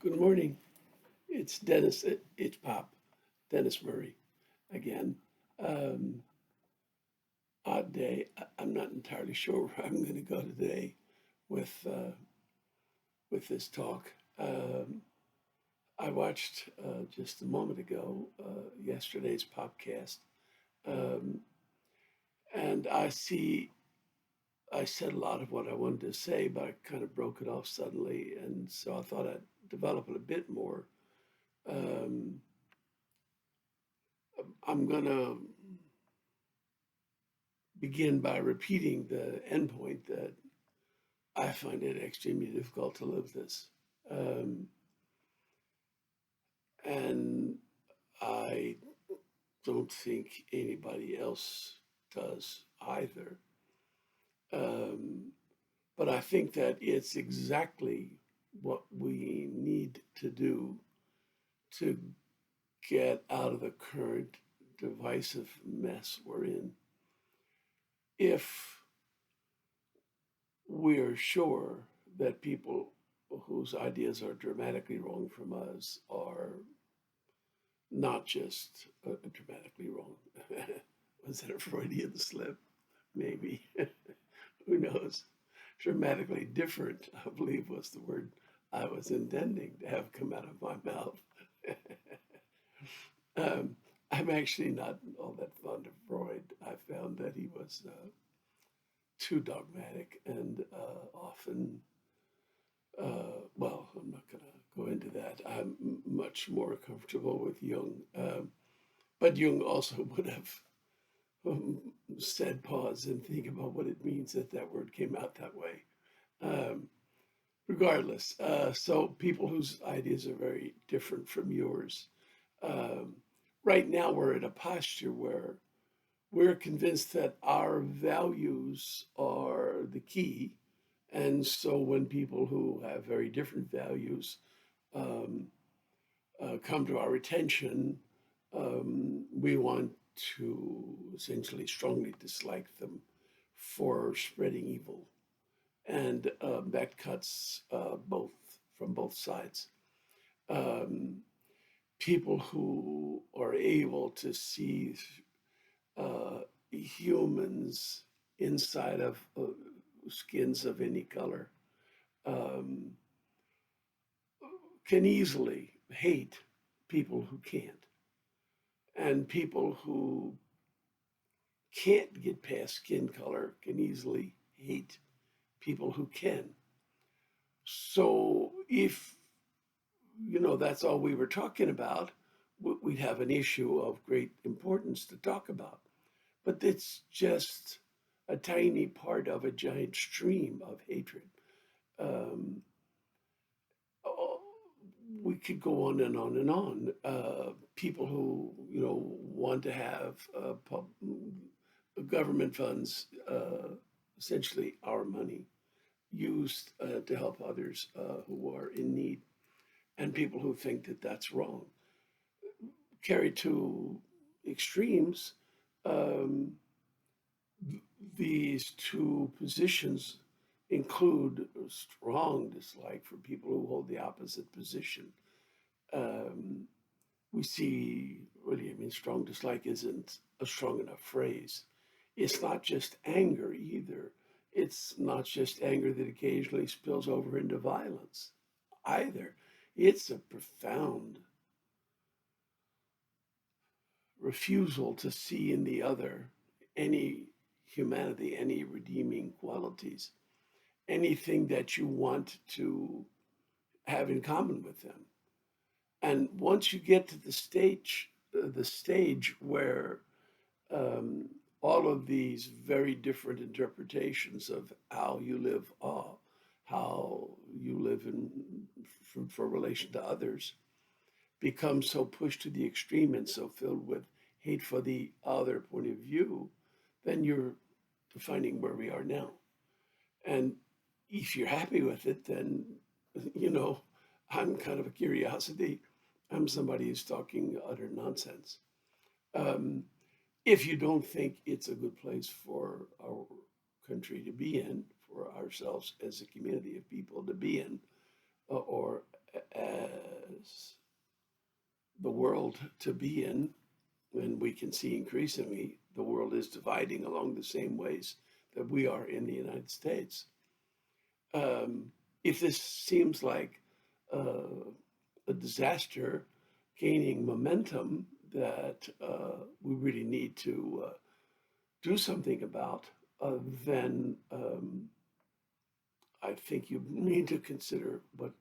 Good morning. It's Dennis. It's Pop, Dennis Murray again. Um, Odd day. I'm not entirely sure where I'm going to go today with uh, with this talk. I watched just a moment ago yesterday's Popcast, um, and I said a lot of what I wanted to say, but I kind of broke it off suddenly, and so I thought I'd develop it a bit more. Um, I'm going to begin by repeating the endpoint that I find it extremely difficult to live this. Um, and I don't think anybody else does either. Um, but I think that it's exactly what we need to do to get out of the current divisive mess we're in. If we're sure that people whose ideas are dramatically wrong from us are not just dramatically wrong. Was that a Freudian slip? Maybe. Who knows? Dramatically different, I believe, was the word I was intending to have come out of my mouth. um, I'm actually not all that fond of Freud. I found that he was too dogmatic and often well, I'm not going to go into that. I'm much more comfortable with Jung. But Jung also would have said pause and think about what it means that that word came out that way. Um, Regardless, so people whose ideas are very different from yours. Um, right now, we're in a posture where we're convinced that our values are the key. And so when people who have very different values um, come to our attention, we want to essentially strongly dislike them for spreading evil. And that cuts both from both sides. Um, People who are able to see uh, humans inside of skins of any color um, can easily hate people who can't. And people who can't get past skin color can easily hate people who can. So if, that's all we were talking about, we'd have an issue of great importance to talk about. But it's just a tiny part of a giant stream of hatred. Um, oh, we could go on and on and on. People who, want to have government funds, essentially our money, used to help others who are in need, and people who think that that's wrong. Carried to extremes, um, these two positions include a strong dislike for people who hold the opposite position. Um, we see, really, strong dislike isn't a strong enough phrase. It's not just anger either. It's not just anger that occasionally spills over into violence either. It's a profound refusal to see in the other any humanity, any redeeming qualities, anything that you want to have in common with them. And once you get to the stage where um, all of these very different interpretations of how you live, how you live for relation to others, become so pushed to the extreme and so filled with hate for the other point of view, then you're defining where we are now. And if you're happy with it, then, you know, I'm kind of a curiosity. I'm somebody who's talking utter nonsense. Um, if you don't think it's a good place for our country to be in, for ourselves as a community of people to be in, or the world to be in, and we can see increasingly the world is dividing along the same ways that we are in the United States. Um, if this seems like a disaster gaining momentum that we really need to do something about, then I think you need to consider what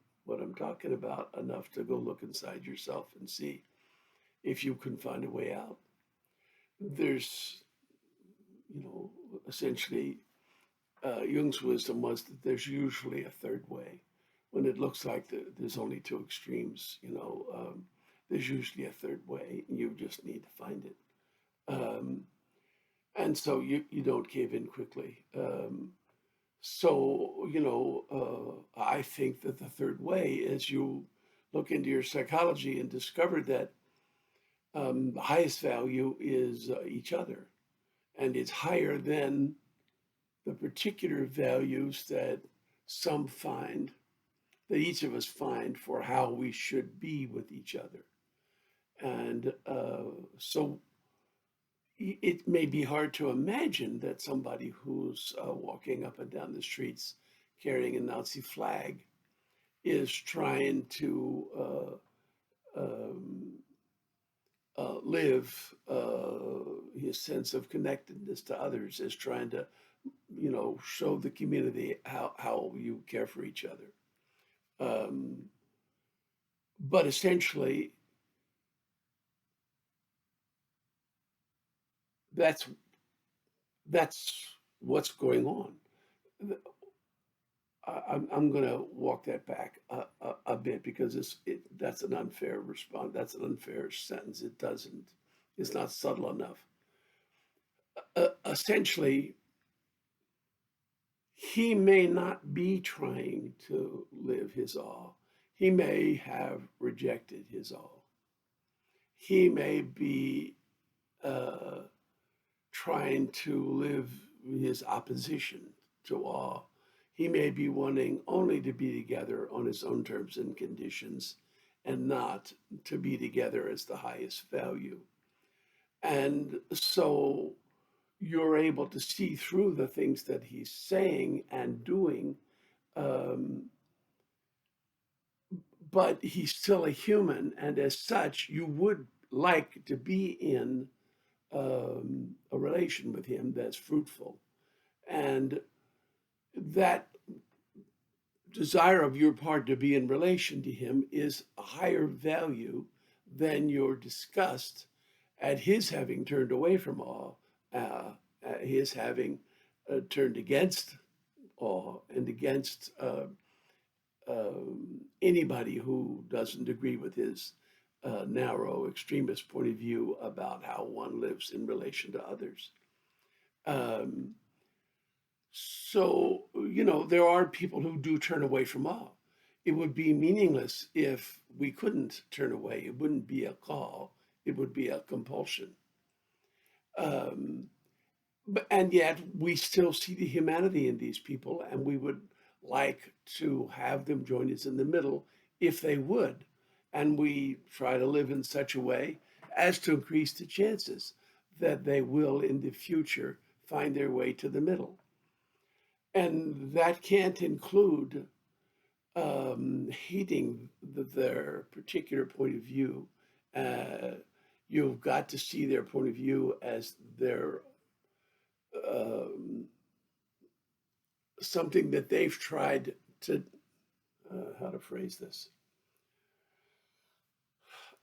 I'm talking about enough to go look inside yourself and see if you can find a way out. There's, essentially, Jung's wisdom was that there's usually a third way. When it looks like there's only two extremes, there's usually a third way, and you just need to find it. Um, and so you don't cave in quickly. I think that the third way is you look into your psychology and discover that the highest value is each other, and it's higher than the particular values that some find, that each of us find for how we should be with each other. And so it may be hard to imagine that somebody who's walking up and down the streets carrying a Nazi flag is trying to live his sense of connectedness to others, is trying to, show the community how you care for each other. Um, but essentially, that's that's what's going on. I'm going to walk that back a bit because that's an unfair response. That's an unfair sentence. It's not subtle enough. Essentially, he may not be trying to live his all. He may have rejected his all. He may be uh, trying to live his opposition to all. He may be wanting only to be together on his own terms and conditions and not to be together as the highest value. And so you're able to see through the things that he's saying and doing, um, but he's still a human. And as such, you would like to be in a relation with him that's fruitful. And that desire of your part to be in relation to him is a higher value than your disgust at his having turned away from awe, his having turned against awe and against anybody who doesn't agree with his narrow extremist point of view about how one lives in relation to others. Um, there are people who do turn away from awe. It would be meaningless if we couldn't turn away. It wouldn't be a call, it would be a compulsion. Um, and yet we still see the humanity in these people, and we would like to have them join us in the middle if they would. And we try to live in such a way as to increase the chances that they will in the future find their way to the middle. And that can't include hating their particular point of view. Uh, you've got to see their point of view as their um, something that they've tried to, how to phrase this.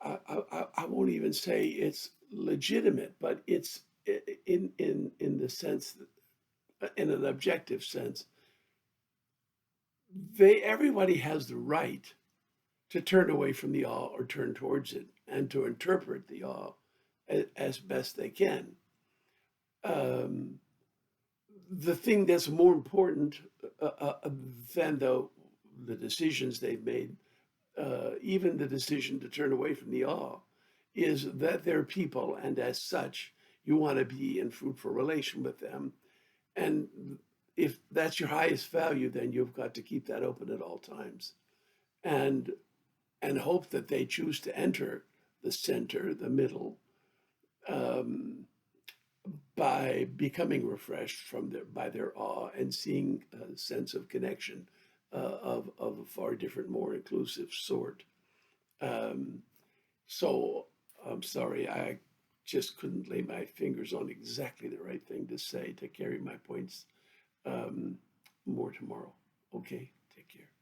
I won't even say it's legitimate, but it's in the sense, in an objective sense, everybody has the right to turn away from the all or turn towards it and to interpret the all as best they can. Um, the thing that's more important than the decisions they've made, even the decision to turn away from the awe, is that they're people, and as such, you want to be in fruitful relation with them. And if that's your highest value, then you've got to keep that open at all times, and hope that they choose to enter the center, the middle, um, by becoming refreshed from by their awe and seeing a sense of connection of a far different, more inclusive sort. Um, so I'm sorry, I just couldn't lay my fingers on exactly the right thing to say to carry my points um, more tomorrow. Okay, take care.